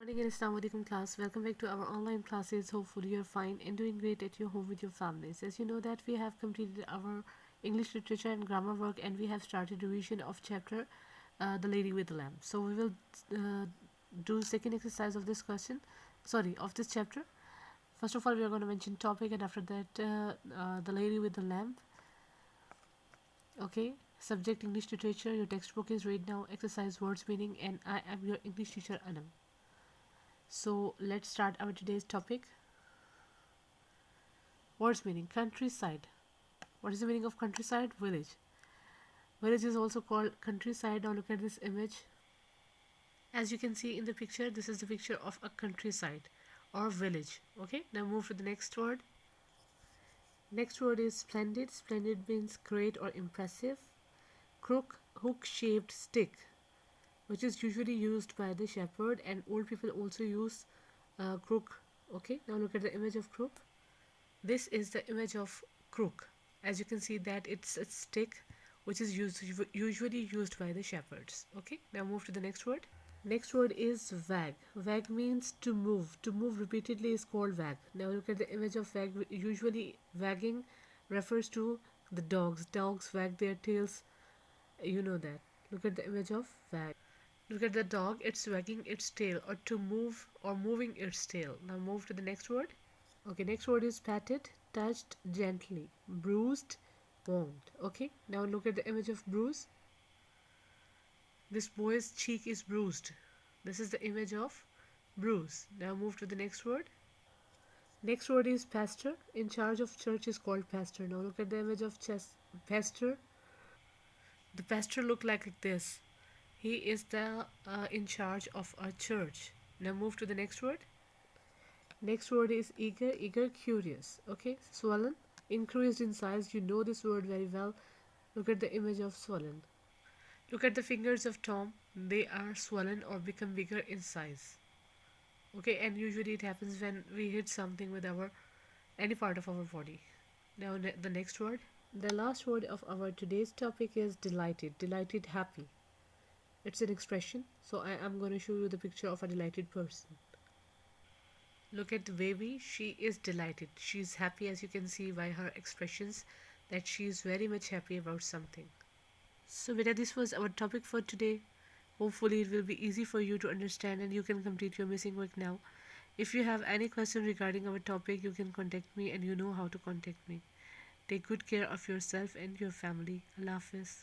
Morning and Assalamu alaikum class. Welcome back to our online classes. Hopefully you're fine and doing great at your home with your families. As you know that we have completed our English literature and grammar work and we have started revision of chapter The Lady with the Lamp. So we will do second exercise of this of this chapter. First of all, we are going to mention topic and after that The Lady with the Lamp. Okay, subject English literature. Your textbook is read now. Exercise words meaning and I am your English teacher Anam. So let's start our today's topic. Words meaning countryside. What is the meaning of countryside? Village. Village is also called countryside. Now look at this image. As you can see in the picture, this is the picture of a countryside or village. Okay, now move to the next word. Next word is splendid. Splendid means great or impressive. Crook, hook shaped stick, which is usually used by the shepherd, and old people also use crook. Okay, now look at the image of crook. This is the image of crook. As you can see that it's a stick which is usually used by the shepherds. Okay, now move to the next word. Next word is wag. Wag means to move. To move repeatedly is called wag. Now look at the image of wag. Usually wagging refers to the dogs. Dogs wag their tails. You know that. Look at the image of wag. Look at the dog, it's wagging its tail, or to move or moving its tail. Now move to the next word. Okay, next word is patted, touched gently, bruised, wound. Okay, now look at the image of bruise. This boy's cheek is bruised. This is the image of bruise. Now move to the next word. Next word is pastor. In charge of church is called pastor. Now look at the image of pastor. The pastor look like this. He is the in charge of a church. Now move to the next word. Next word is eager. Eager, curious. Okay, swollen, increased in size. You know this word very well. Look at the image of swollen. Look at the fingers of Tom. They are swollen or become bigger in size. Okay, and usually it happens when we hit something with our any part of our body. Now the next word. The last word of our today's topic is delighted. Delighted, happy. It's an expression, so I am going to show you the picture of a delighted person. Look at the baby. She is delighted. She is happy, as you can see by her expressions that she is very much happy about something. So beta, this was our topic for today. Hopefully it will be easy for you to understand and you can complete your missing work now. If you have any question regarding our topic, you can contact me and you know how to contact me. Take good care of yourself and your family. Allah Hafiz.